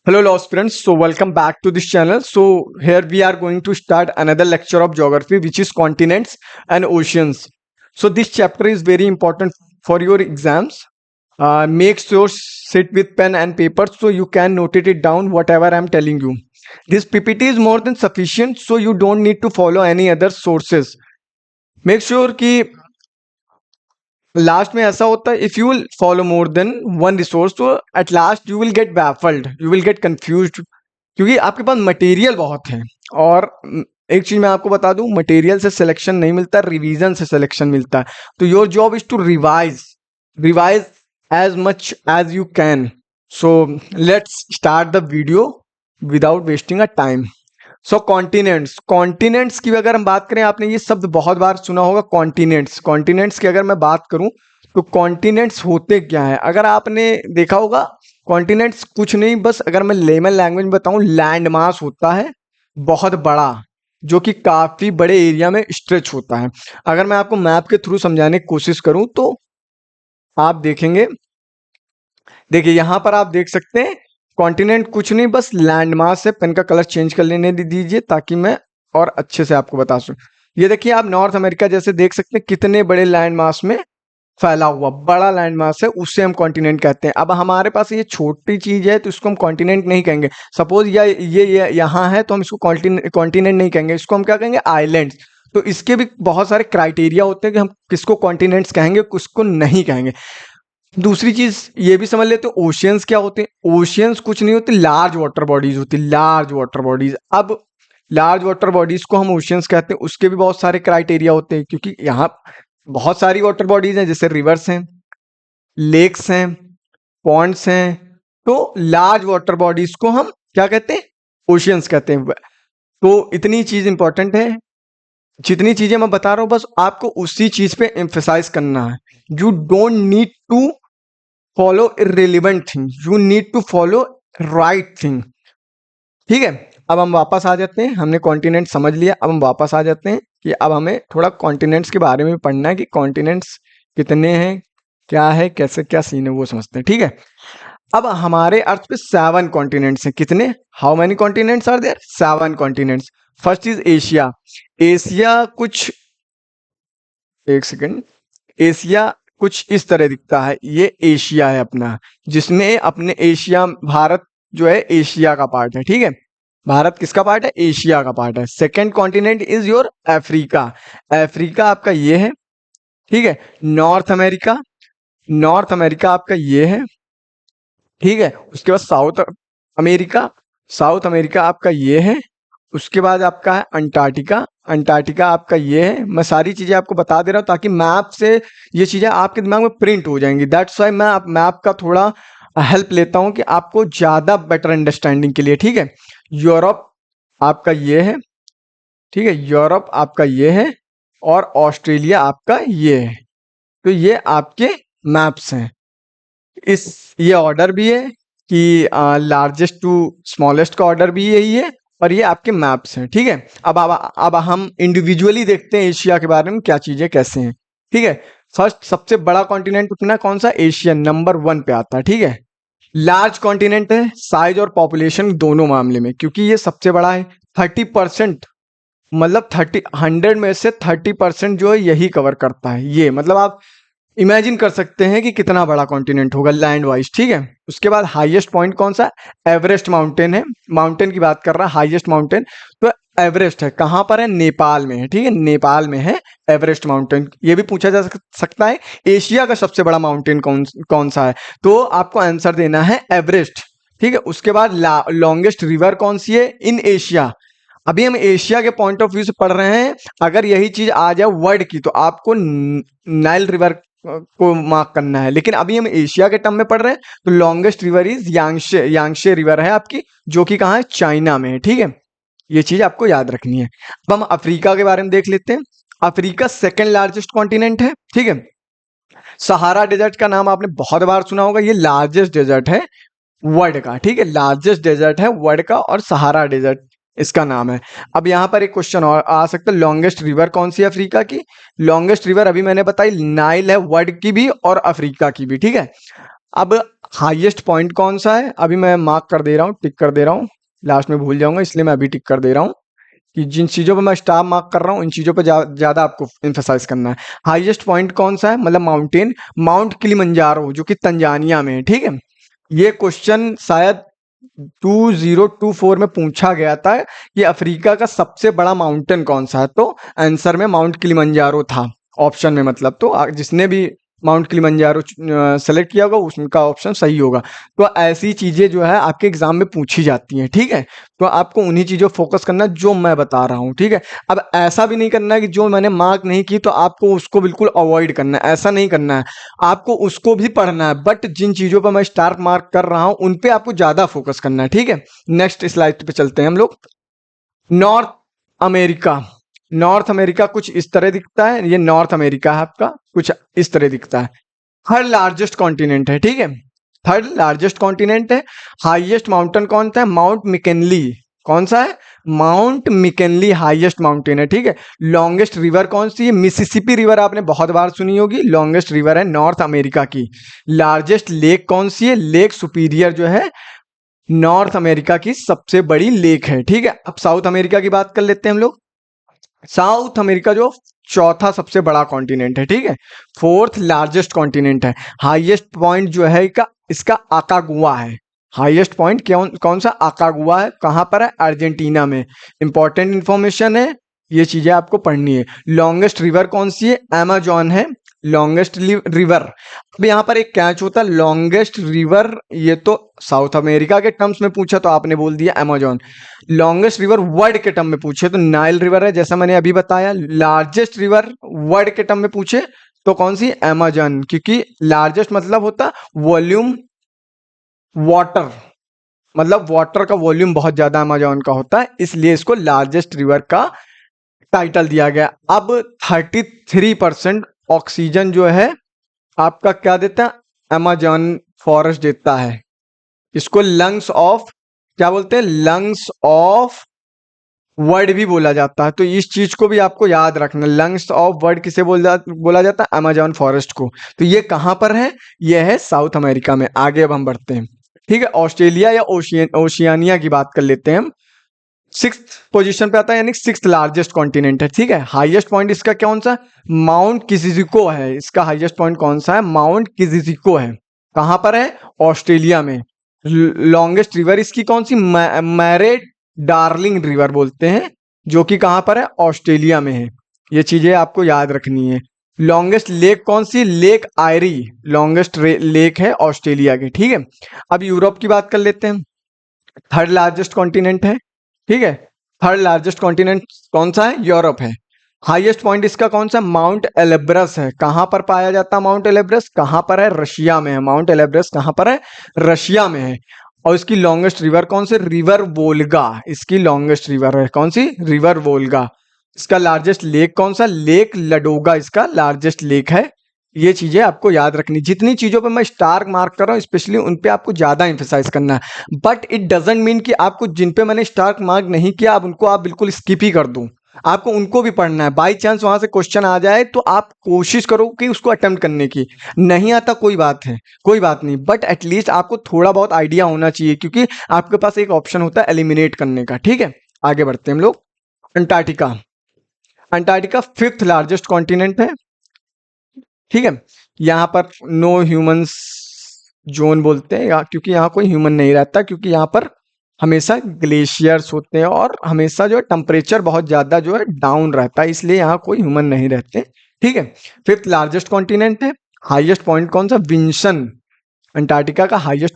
Hello, law students. So, welcome back to this channel. So, here we are going to start another lecture of geography, which is continents and oceans. So, this chapter is very important for your exams. Make sure sit with pen and paper so you can note it down whatever I'm telling you. This PPT is more than sufficient, so you don't need to follow any other sources. Make sure कि last में ऐसा होता है, if you will follow more than one resource तो at last you will get baffled, you will get confused, क्योंकि आपके पास material बहुत है। और एक चीज मैं आपको बता दूं, मटेरियल से सिलेक्शन नहीं मिलता, रिवीजन से सिलेक्शन मिलता है। तो your job is to revise as much as you can. So let's start the video without wasting a time. So continents की अगर हम बात करें, आपने ये शब्द बहुत बार सुना होगा, कॉन्टिनेंट्स की अगर मैं बात करूं तो कॉन्टिनेंट्स होते क्या है। अगर आपने देखा होगा, कॉन्टिनेंट्स कुछ नहीं, बस अगर मैं लेमन लैंग्वेज में बताऊं, लैंड मास होता है बहुत बड़ा, जो कि काफी बड़े एरिया में स्ट्रेच होता है। अगर मैं आपको मैप के थ्रू समझाने की कोशिश करूं तो आप देखेंगे, देखिए यहां पर आप देख सकते हैं, कॉन्टिनेंट कुछ नहीं, बस लैंड मास है। पेन का कलर चेंज कर लेने दीजिए ताकि मैं और अच्छे से आपको बता सकूं। ये देखिए आप नॉर्थ अमेरिका जैसे देख सकते हैं, कितने बड़े लैंड मास में फैला हुआ बड़ा लैंड मास है, उससे हम कॉन्टिनेंट कहते हैं। अब हमारे पास ये छोटी चीज है तो इसको हम कॉन्टिनेंट नहीं कहेंगे। सपोज ये यहाँ है तो हम इसको कॉन्टिनेंट नहीं कहेंगे, इसको हम क्या कहेंगे, आइलैंड्स। तो इसके भी बहुत सारे क्राइटेरिया होते हैं कि हम किसको कॉन्टिनेंट्स कहेंगे, किसको नहीं कहेंगे। दूसरी चीज ये भी समझ लेते हैं, ओशियंस क्या होते हैं। ओशियंस कुछ नहीं होते, लार्ज वाटर बॉडीज होती, लार्ज वाटर बॉडीज। अब लार्ज वाटर बॉडीज को हम ओशियंस कहते हैं, उसके भी बहुत सारे क्राइटेरिया होते हैं, क्योंकि यहाँ बहुत सारी वाटर बॉडीज हैं, जैसे रिवर्स हैं, लेक्स हैं, पॉन्ड्स हैं। तो लार्ज वाटर बॉडीज को हम क्या कहते हैं, ओशियंस कहते हैं। तो इतनी चीज इंपॉर्टेंट है, जितनी चीजें मैं बता रहा हूं बस आपको उसी चीज पे एम्फेसाइज करना है। You don't need to follow irrelevant thing, you need to follow right thing. ठीक है, अब हम वापस आ जाते हैं, हमने कॉन्टिनेंट समझ लिया। अब हम वापस आ जाते हैं कि अब हमें थोड़ा कॉन्टिनेंट्स के बारे में पढ़ना है कि कॉन्टिनेंट्स कितने हैं, क्या है, कैसे क्या सीन है, वो समझते हैं। ठीक है, अब हमारे अर्थ पे 7 कॉन्टिनेंट्स हैं। कितने, how many continents are there, 7 continents. First is Asia. Asia कुछ, एक सेकेंड, एशिया कुछ इस तरह दिखता है, ये एशिया है अपना, जिसमें अपने एशिया, भारत जो है एशिया का पार्ट है। ठीक है, भारत किसका पार्ट है, एशिया का पार्ट है। Second continent is your Africa. Africa आपका ये है। ठीक है, नॉर्थ अमेरिका, नॉर्थ अमेरिका आपका ये है। ठीक है, उसके बाद साउथ अमेरिका, साउथ अमेरिका आपका ये है। उसके बाद आपका है अंटार्कटिका, अंटार्कटिका आपका ये है। मैं सारी चीजें आपको बता दे रहा हूँ ताकि मैप से ये चीजें आपके दिमाग में प्रिंट हो जाएंगी। दैट्स वाई मैं मैप का थोड़ा हेल्प लेता हूँ कि आपको ज्यादा बेटर अंडरस्टैंडिंग के लिए। ठीक है, यूरोप आपका ये है। ठीक है, यूरोप आपका ये है और ऑस्ट्रेलिया आपका ये है। तो ये आपके मैप्स हैं। इस ये ऑर्डर भी है कि लार्जेस्ट टू स्मॉलेस्ट का ऑर्डर भी यही है, और ये आपके मैप्स हैं। ठीक है, अब हम इंडिविजुअली देखते हैं एशिया के बारे में क्या चीजें कैसे हैं। ठीक है, फर्स्ट सबसे बड़ा कॉन्टिनेंट अपना कौन सा, एशिया नंबर 1 पे आता है। ठीक है, लार्ज कॉन्टिनेंट है साइज और पॉपुलेशन दोनों मामले में, क्योंकि ये सबसे बड़ा है। 30%, मतलब 100 में से 30% जो है यही कवर करता है। ये मतलब आप इमेजिन कर सकते हैं कि कितना बड़ा कॉन्टिनेंट होगा लैंड वाइज। ठीक है, उसके बाद हाईएस्ट पॉइंट कौन सा, एवरेस्ट माउंटेन है। माउंटेन की बात कर रहा है, हाईएस्ट माउंटेन तो एवरेस्ट है। कहां पर है, नेपाल में है। ठीक है, नेपाल में है एवरेस्ट माउंटेन। ये भी पूछा जा सकता है एशिया का सबसे बड़ा माउंटेन कौन सा है, तो आपको आंसर देना है एवरेस्ट। ठीक है, उसके बाद लॉन्गेस्ट रिवर कौन सी है इन एशिया। अभी हम एशिया के पॉइंट ऑफ व्यू से पढ़ रहे हैं, अगर यही चीज आ जाए वर्ल्ड की तो आपको नाइल रिवर को मार्क करना है, लेकिन अभी हम एशिया के टर्म में पढ़ रहे हैं। तो लॉन्गेस्ट रिवर इज यांगशे, यांगशे रिवर है आपकी, जो कि कहाँ है, चाइना में है। ठीक है, ये चीज आपको याद रखनी है। अब हम अफ्रीका के बारे में देख लेते हैं। अफ्रीका सेकेंड लार्जेस्ट कॉन्टिनेंट है। ठीक है, सहारा डेजर्ट का नाम आपने बहुत बार सुना होगा, ये लार्जेस्ट डेजर्ट है वर्ल्ड का। ठीक है, लार्जेस्ट डेजर्ट है वर्ल्ड का और सहारा डेजर्ट इसका नाम है। अब यहाँ पर एक क्वेश्चन और आ सकता है, लॉन्गेस्ट रिवर कौन सी है अफ्रीका की। लॉन्गेस्ट रिवर अभी मैंने बताई नाइल है, वर्ल्ड की भी और अफ्रीका की भी। ठीक है, अब हाईएस्ट पॉइंट कौन सा है, अभी मैं मार्क कर दे रहा हूँ, टिक कर दे रहा हूँ, लास्ट में भूल जाऊंगा इसलिए मैं अभी टिक कर दे रहा हूँ कि जिन चीजों पे मैं स्टार मार्क कर रहा हूँ इन चीजों पे ज्यादा आपको एम्फेसाइज करना है। हाईएस्ट पॉइंट कौन सा है, मतलब माउंटेन, माउंट किलिमंजारो जो कि तंजानिया में है, ठीक है। ये क्वेश्चन शायद 2024 में पूछा गया था कि अफ्रीका का सबसे बड़ा माउंटेन कौन सा है, तो आंसर में माउंट किलिमंजारो था ऑप्शन में, मतलब तो जिसने भी माउंट किलिमंजारो सेलेक्ट किया होगा उसका ऑप्शन सही होगा। तो ऐसी चीजें जो है आपके एग्जाम में पूछी जाती हैं, ठीक है। तो आपको उन्हीं चीजों फोकस करना है जो मैं बता रहा हूँ, ठीक है। अब ऐसा भी नहीं करना है कि जो मैंने मार्क नहीं की तो आपको उसको बिल्कुल अवॉइड करना है, ऐसा नहीं करना है। आपको उसको भी पढ़ना है, बट जिन चीजों पर मैं स्टार मार्क कर रहा हूं उन पे आपको ज्यादा फोकस करना है, ठीक है। नेक्स्ट स्लाइड पे चलते हैं हम लोग। नॉर्थ अमेरिका, नॉर्थ अमेरिका कुछ इस तरह दिखता है, ये नॉर्थ अमेरिका है आपका, कुछ इस तरह दिखता है। थर्ड लार्जेस्ट कॉन्टिनेंट है, ठीक है, थर्ड लार्जेस्ट कॉन्टिनेंट है। हाईएस्ट माउंटेन कौन सा है, माउंट मिकेनली, कौन सा है, माउंट मिकेनली हाईएस्ट माउंटेन है, ठीक है। लॉन्गेस्ट रिवर कौन सी है, मिसिसिपी रिवर आपने बहुत बार सुनी होगी, लॉन्गेस्ट रिवर है नॉर्थ अमेरिका की। लार्जेस्ट लेक कौन सी है, लेक सुपीरियर जो है नॉर्थ अमेरिका की सबसे बड़ी लेक है, ठीक है। अब साउथ अमेरिका की बात कर लेते हैं हम लोग। साउथ अमेरिका जो चौथा सबसे बड़ा कॉन्टिनेंट है, ठीक है, फोर्थ लार्जेस्ट कॉन्टिनेंट है। हाईएस्ट पॉइंट जो है इसका आकागुआ है। हाईएस्ट पॉइंट कौन कौन सा, आकागुआ है, कहां पर है, अर्जेंटीना में। इंपॉर्टेंट इंफॉर्मेशन है, ये चीजें आपको पढ़नी है। लॉन्गेस्ट रिवर कौन सी है, अमेजॉन है लॉन्गेस्ट रिवर। अब यहाँ पर एक कैच होता है, लॉन्गेस्ट रिवर ये तो साउथ अमेरिका के टर्म्स में पूछा तो आपने बोल दिया अमेजॉन। लॉन्गेस्ट रिवर वर्ल्ड के टर्म में पूछे तो नाइल रिवर है, जैसा मैंने अभी बताया। लार्जेस्ट रिवर वर्ल्ड के टर्म में पूछे तो कौन सी, अमेजन, क्योंकि लार्जेस्ट मतलब होता वॉल्यूम वाटर, मतलब वाटर का वॉल्यूम बहुत ज्यादा अमेजॉन का होता है, इसलिए इसको लार्जेस्ट रिवर का टाइटल दिया गया। अब 33% ऑक्सीजन जो है आपका क्या देता है, अमेजॉन फॉरेस्ट देता है। इसको लंग्स ऑफ, क्या बोलते हैं, लंग्स ऑफ वर्ड भी बोला जाता है, तो इस चीज को भी आपको याद रखना। लंग्स ऑफ वर्ड किसे बोला जाता है, अमेजॉन फॉरेस्ट को। तो ये कहां पर है, ये है साउथ अमेरिका में। आगे अब हम बढ़ते हैं, ठीक है। ऑस्ट्रेलिया या ओशियानिया की बात कर लेते हैं हम। सिक्स पोजीशन पे आता है, यानी सिक्स लार्जेस्ट कॉन्टिनेंट है, ठीक है। हाईएस्ट पॉइंट इसका कौन सा, माउंट किसिजिको है, इसका हाईएस्ट पॉइंट कौन सा है, माउंट किसिजिको है। कहां पर है, ऑस्ट्रेलिया में। लॉन्गेस्ट रिवर इसकी कौन सी, मैरे डार्लिंग रिवर बोलते हैं, जो कि कहां पर है, ऑस्ट्रेलिया में है। ये चीजें आपको याद रखनी है। लॉन्गेस्ट लेक कौन सी, लेक आयरी, लॉन्गेस्ट लेक है ऑस्ट्रेलिया की, ठीक है। अब यूरोप की बात कर लेते हैं। थर्ड लार्जेस्ट कॉन्टिनेंट है, ठीक है। थर्ड लार्जेस्ट कॉन्टिनेंट कौन सा है, यूरोप है। हाईएस्ट पॉइंट इसका कौन सा, माउंट एलेब्रस है। कहां पर पाया जाता है माउंट एलेब्रस, कहां पर है, रशिया में है। माउंट एलेब्रस कहां पर है, रशिया में है। और इसकी लॉन्गेस्ट रिवर कौन सी, रिवर वोल्गा, इसकी लॉन्गेस्ट रिवर है कौन सी, रिवर वोल्गा। इसका लार्जेस्ट लेक कौन सा, लेक लडोगा इसका लार्जेस्ट लेक है। ये चीजें आपको याद रखनी। जितनी चीजों पे मैं स्टार मार्क कर रहा हूँ स्पेशली उन पे आपको ज्यादा एम्फेसाइज करना है, बट इट डजंट मीन कि आपको जिन पे मैंने स्टार मार्क नहीं किया आप उनको आप बिल्कुल स्किप ही कर दूं। आपको उनको भी पढ़ना है। बाई चांस वहां से क्वेश्चन आ जाए तो आप कोशिश करो कि उसको अटेम्प्ट करने की। नहीं आता कोई बात है, कोई बात नहीं, बट एटलीस्ट आपको थोड़ा बहुत आइडिया होना चाहिए, क्योंकि आपके पास एक ऑप्शन होता है एलिमिनेट करने का, ठीक है। आगे बढ़ते हैं हम लोग। Antarctica, Antarctica fifth largest continent है, ठीक है। यहाँ पर नो ह्यूमंस जोन बोलते हैं, क्योंकि यहाँ कोई ह्यूमन नहीं रहता, क्योंकि यहाँ पर हमेशा ग्लेशियर्स होते हैं और हमेशा जो है टेम्परेचर बहुत ज्यादा जो है डाउन रहता है, इसलिए यहाँ कोई ह्यूमन नहीं रहते, ठीक है। फिफ्थ लार्जेस्ट कॉन्टिनेंट है। हाईएस्ट पॉइंट कौन सा, विंसन, अंटार्कटिका का हाईएस्ट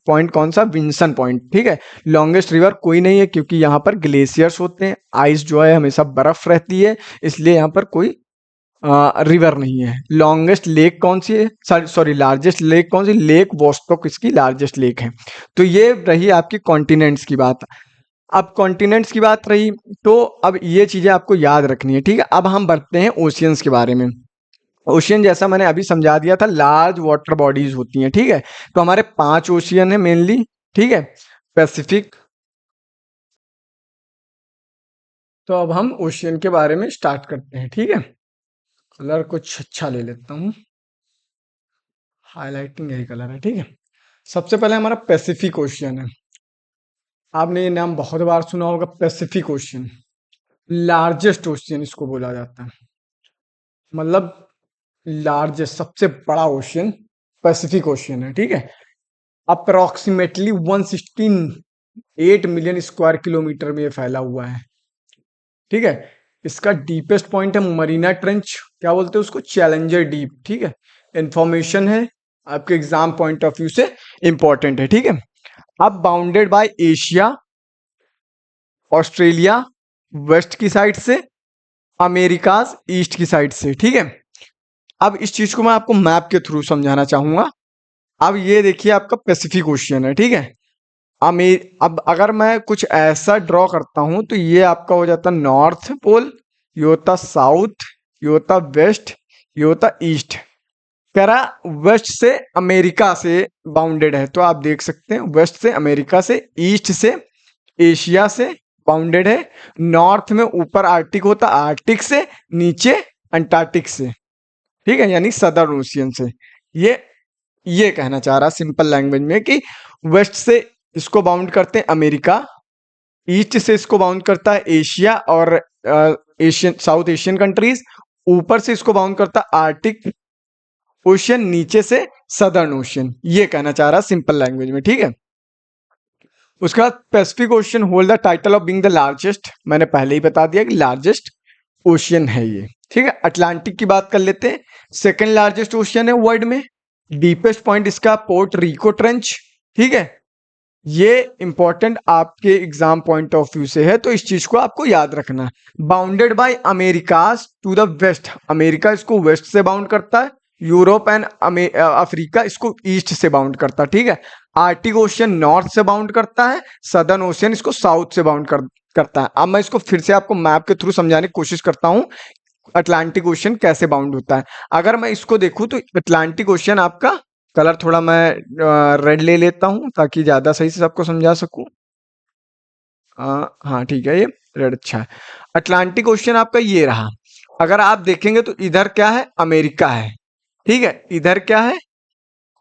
पॉइंट कौन सा, विंसन पॉइंट, ठीक है। लॉन्गेस्ट रिवर कोई नहीं है, क्योंकि यहाँ पर ग्लेशियर्स होते हैं, आइस जो है हमेशा बर्फ रहती है, इसलिए यहाँ पर कोई रिवर नहीं है। लॉन्गेस्ट लेक कौन सी है, सॉरी लार्जेस्ट लेक कौन सी, लेक वोस्टोक इसकी लार्जेस्ट लेक है। तो ये रही आपकी कॉन्टिनेंट्स की बात। अब कॉन्टिनेंट्स की बात रही, तो अब ये चीजें आपको याद रखनी है, ठीक है। अब हम बढ़ते हैं ओशियंस के बारे में। ओशियन जैसा मैंने अभी समझा दिया था, लार्ज वाटर बॉडीज होती हैं, ठीक है। तो हमारे 5 ओशियन है मेनली, ठीक है। पैसिफिक, तो अब हम ओशियन के बारे में स्टार्ट करते हैं, ठीक है। कलर कुछ अच्छा ले लेता हूँ, हाईलाइटिंग यही कलर है, ठीक है। सबसे पहले हमारा पैसिफिक ओशियन है। आपने ये नाम बहुत बार सुना होगा, पैसिफिक ओशियन। लार्जेस्ट ओशियन इसको बोला जाता है, मतलब लार्जेस्ट सबसे बड़ा ओशियन पैसिफिक ओशियन है। ठीक है, अप्रोक्सीमेटली 168 मिलियन स्क्वायर किलोमीटर में ये फैला हुआ है। ठीक है, इसका डीपेस्ट पॉइंट है मरीना ट्रेंच, क्या बोलते हैं उसको, चैलेंजर डीप। ठीक है, इंफॉर्मेशन है आपके एग्जाम पॉइंट ऑफ व्यू से इंपॉर्टेंट है। ठीक है, अब bounded by Asia, Australia West की साइड से, अमेरिकाज ईस्ट की साइड से। ठीक है, अब इस चीज को मैं आपको मैप के थ्रू समझाना चाहूंगा। अब ये देखिए आपका पैसिफिक ओशियन है। ठीक है, अब अगर मैं कुछ ऐसा ड्रॉ करता हूं तो ये आपका हो जाता नॉर्थ पोल, ये होता साउथ, ये होता वेस्ट, ये होता ईस्ट। कह रहा वेस्ट से अमेरिका से बाउंडेड है, तो आप देख सकते हैं वेस्ट से अमेरिका से, ईस्ट से एशिया से बाउंडेड है, नॉर्थ में ऊपर आर्टिक होता, आर्टिक से नीचे अंटार्कटिक से। ठीक है, यानी सदर्न ओशियन से। ये कहना चाह रहा सिंपल लैंग्वेज में कि वेस्ट से इसको बाउंड करते हैं अमेरिका, ईस्ट से इसको बाउंड करता है एशिया और एशियन साउथ एशियन कंट्रीज, ऊपर से इसको बाउंड करता है आर्टिक ओशियन, नीचे से सदर्न ओशियन। ये कहना चाह रहा सिंपल लैंग्वेज में। ठीक है, उसके बाद Pacific ocean hold the title of being the largest, मैंने पहले ही बता दिया कि लार्जेस्ट ओशियन है ये। ठीक है, अटलांटिक की बात कर लेते हैं, सेकंड लार्जेस्ट ओशियन है वर्ल्ड में। डीपेस्ट पॉइंट इसका पोर्ट रिको ट्रेंच। ठीक है, ये इंपॉर्टेंट आपके एग्जाम पॉइंट ऑफ व्यू से है, तो इस चीज को आपको याद रखना। Bounded by Americas to the west, America इसको वेस्ट से बाउंड करता है, यूरोप एंड अफ्रीका इसको ईस्ट से बाउंड करता है। ठीक है, आर्टिक ओशियन नॉर्थ से बाउंड करता है, सदर्न ओशियन इसको साउथ से बाउंड करता है। अब मैं इसको फिर से आपको मैप के थ्रू समझाने की कोशिश करता हूं अटलांटिक ओशियन कैसे बाउंड होता है। अगर मैं इसको देखूं तो अटलांटिक ओशियन आपका, कलर थोड़ा मैं रेड ले लेता हूं ताकि ज्यादा सही से सबको समझा सकूं। हाँ ठीक है, ये रेड अच्छा है। अटलांटिक ओशियन आपका ये रहा। अगर आप देखेंगे तो इधर क्या है, अमेरिका है। ठीक है, इधर क्या है,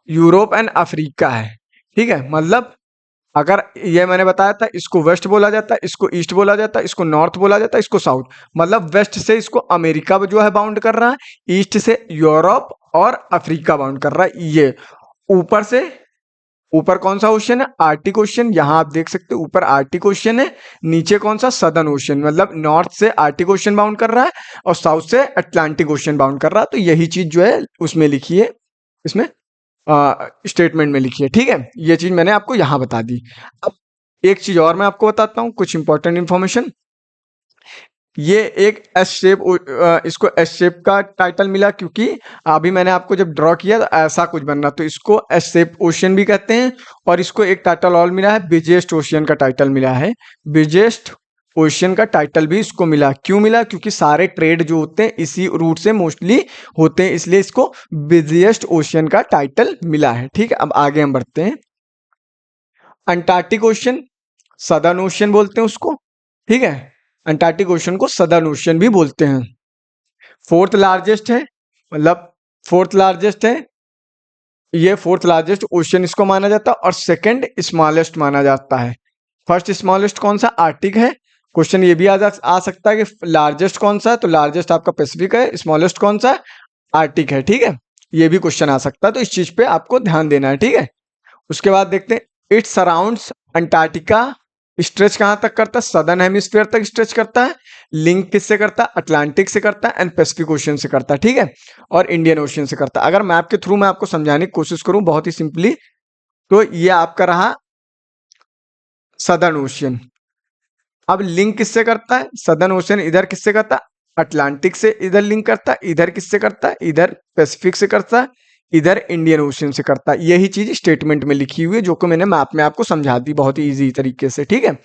यूरोप एंड अफ्रीका है। ठीक है, मतलब अगर ये मैंने बताया था, इसको वेस्ट बोला जाता है, इसको ईस्ट बोला जाता है, इसको नॉर्थ बोला जाता है, इसको साउथ। मतलब वेस्ट से इसको अमेरिका जो है बाउंड कर रहा है, ईस्ट से यूरोप और अफ्रीका बाउंड कर रहा है। ये ऊपर से, ऊपर कौन सा ओशियन है, आर्टिक ओशियन, यहां आप देख सकते हो ऊपर आर्टिक ओशियन है, नीचे कौन सा, सदर्न ओशियन। मतलब नॉर्थ से आर्टिक ओशियन बाउंड कर रहा है और साउथ से अटलांटिक ओशियन बाउंड कर रहा है। तो यही चीज जो है उसमें लिखी है, इसमें स्टेटमेंट में लिखी है। ठीक है, ये चीज मैंने आपको यहां बता दी। अब एक चीज और मैं आपको बताता हूं, कुछ इंपॉर्टेंट इंफॉर्मेशन। ये एक एस शेप, इसको एस शेप का टाइटल मिला क्योंकि अभी मैंने आपको जब ड्रॉ किया तो ऐसा कुछ बन रहा, तो इसको एस शेप ओशियन भी कहते हैं। और इसको एक टाइटल और मिला है, बिजेस्ट ओशियन का टाइटल मिला है। बिजेस्ट ओशियन का टाइटल भी इसको मिला, क्यों मिला, क्योंकि सारे ट्रेड जो होते हैं इसी रूट से मोस्टली होते हैं, इसलिए इसको बिजिएस्ट ओशियन का टाइटल मिला है। ठीक है, अब आगे हम बढ़ते हैं। अंटार्कटिक ओशियन, सदर्न ओशियन बोलते हैं उसको। ठीक है, अंटार्कटिक ओशियन को सदर्न ओशियन भी बोलते हैं। फोर्थ लार्जेस्ट है, मतलब फोर्थ लार्जेस्ट है, ये फोर्थ लार्जेस्ट ओशियन इसको माना जाता है, और सेकंड स्मॉलेस्ट माना जाता है। फर्स्ट स्मॉलेस्ट कौन सा, आर्टिक है। क्वेश्चन ये भी आ सकता है कि लार्जेस्ट कौन सा है, तो लार्जेस्ट आपका पैसिफिक है, स्मॉलेस्ट कौन सा है, आर्टिक है। ठीक है, ये भी क्वेश्चन आ सकता है, तो इस चीज पे आपको ध्यान देना है। ठीक है, उसके बाद देखते हैं, इट सराउंड्स अंटार्कटिका, स्ट्रेच कहां तक करता है, सदर्न हेमिस्फीयर तक स्ट्रेच करता है। लिंक किससे करता है, अटलांटिक से करता है एंड पैसिफिक ओशियन से करता है। ठीक है, और इंडियन ओशियन से करता है। अगर मैप के थ्रू मैं आपको समझाने की कोशिश करूं बहुत ही सिंपली, तो ये आपका रहा सदर्न ओशियन। अब लिंक किससे करता है, सदर्न ओशियन इधर किससे करता है, अटलांटिक से इधर लिंक करता है, इधर किससे करता है, इधर पैसिफिक से करता है, इधर इंडियन ओशियन से करता है। यही चीज स्टेटमेंट में लिखी हुई है, जो कि मैंने मैप में आपको समझा दी बहुत ही इजी तरीके से। ठीक है,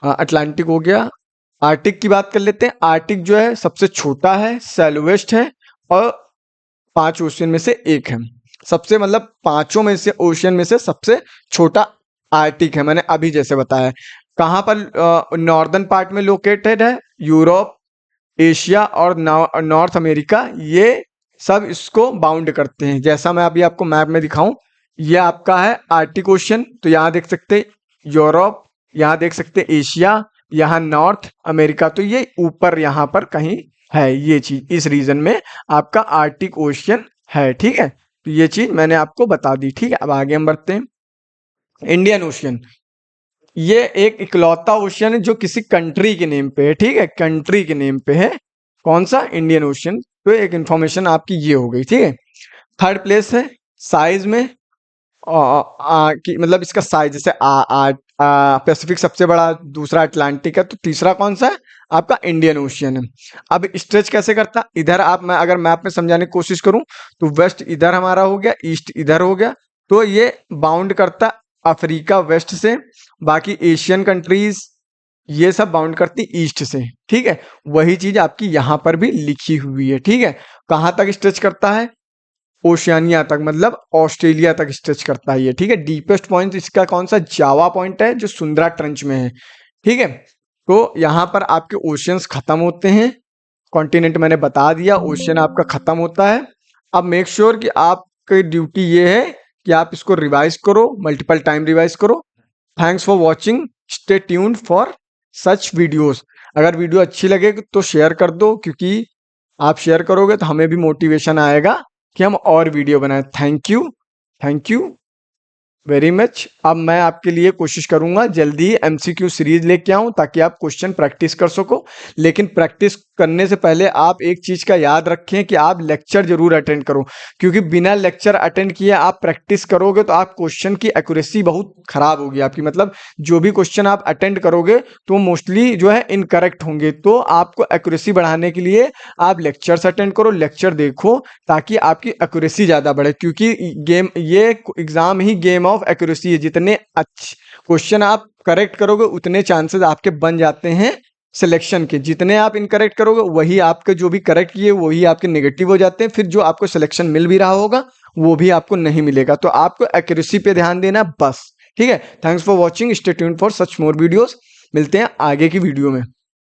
अटलांटिक हो गया। आर्टिक की बात कर लेते हैं। आर्टिक जो है सबसे छोटा है, सैलोवेस्ट है, और 5 ओशियन में से एक है। सबसे, मतलब पांचों में से ओशियन में से सबसे छोटा आर्टिक है, मैंने अभी जैसे बताया। कहाँ पर नॉर्दर्न पार्ट में लोकेटेड है, यूरोप, एशिया और नॉर्थ अमेरिका, ये सब इसको बाउंड करते हैं। जैसा मैं अभी आपको मैप में दिखाऊं, ये आपका है आर्टिक ओशन, तो यहाँ देख सकते यूरोप, यहाँ देख सकते एशिया, यहाँ नॉर्थ अमेरिका, तो ये ऊपर यहाँ पर कहीं है ये चीज, इस रीजन में आपका आर्टिक ओशियन है। ठीक है, तो ये चीज मैंने आपको बता दी। ठीक है, अब आगे हम बढ़ते हैं। इंडियन ओशियन, ये एक इकलौता ओशियन है जो किसी कंट्री के नेम पे है। ठीक है, कंट्री के नेम पे है। कौन सा? Indian ocean. तो एक इंफॉर्मेशन आपकी ये हो गई। ठीक है, थर्ड प्लेस है साइज में, कि मतलब इसका साइज, जैसे पैसिफिक सबसे बड़ा, दूसरा अटलांटिक है, तो तीसरा कौन सा है? आपका इंडियन ओशियन है। अब स्ट्रेच कैसे करता? इधर आप, मैं अगर मैप में समझाने की कोशिश करूं तो वेस्ट इधर हमारा हो गया, ईस्ट इधर हो गया, तो ये बाउंड करता अफ्रीका वेस्ट से, बाकी एशियन कंट्रीज ये सब बाउंड करती ईस्ट से। ठीक है, वही चीज आपकी यहाँ पर भी लिखी हुई है। ठीक है, कहाँ तक स्ट्रेच करता है? ओशियानिया तक, मतलब ऑस्ट्रेलिया तक स्ट्रेच करता है ये। ठीक है, डीपेस्ट पॉइंट इसका कौन सा? जावा पॉइंट है जो सुंदरा ट्रंच में है। ठीक है, तो यहाँ पर आपके ओशियंस खत्म होते हैं, कॉन्टिनेंट मैंने बता दिया, ओशियन आपका खत्म होता है। अब मेक श्योर कि आपकी ड्यूटी ये है कि आप इसको रिवाइज करो, मल्टीपल टाइम रिवाइज करो। Thanks for watching, stay tuned for such videos. अगर वीडियो अच्छी लगे तो शेयर कर दो, क्योंकि आप शेयर करोगे तो हमें भी मोटिवेशन आएगा कि हम और वीडियो बनाएं। Thank you very much. अब मैं आपके लिए कोशिश करूंगा जल्दी ही एमसीक्यू सीरीज लेके आऊं, ताकि आप क्वेश्चन प्रैक्टिस कर सको। लेकिन प्रैक्टिस करने से पहले आप एक चीज का याद रखें कि आप लेक्चर जरूर अटेंड करो, क्योंकि बिना लेक्चर अटेंड किए आप प्रैक्टिस करोगे तो आप क्वेश्चन की एक्यूरेसी बहुत खराब होगी आपकी। मतलब जो भी क्वेश्चन आप अटेंड करोगे तो मोस्टली जो है इनकरेक्ट होंगे। तो आपको एक्यूरेसी बढ़ाने के लिए आप लेक्चर्स अटेंड करो, लेक्चर देखो, ताकि आपकी एक्यूरेसी ज्यादा बढ़े, क्योंकि ये exam he game of accuracy है। जितने अच्छे क्वेश्चन आप करेक्ट करोगे उतने चांसेस आपके बन जाते हैं सिलेक्शन के। जितने आप इनकरेक्ट करोगे वही आपके, जो भी करेक्ट किए वही आपके नेगेटिव हो जाते हैं, फिर जो आपको सिलेक्शन मिल भी रहा होगा वो भी आपको नहीं मिलेगा। तो आपको एक्यूरेसी पे ध्यान देना बस। ठीक है, thanks for watching, stay tuned for such more videos. मिलते हैं आगे की वीडियो में।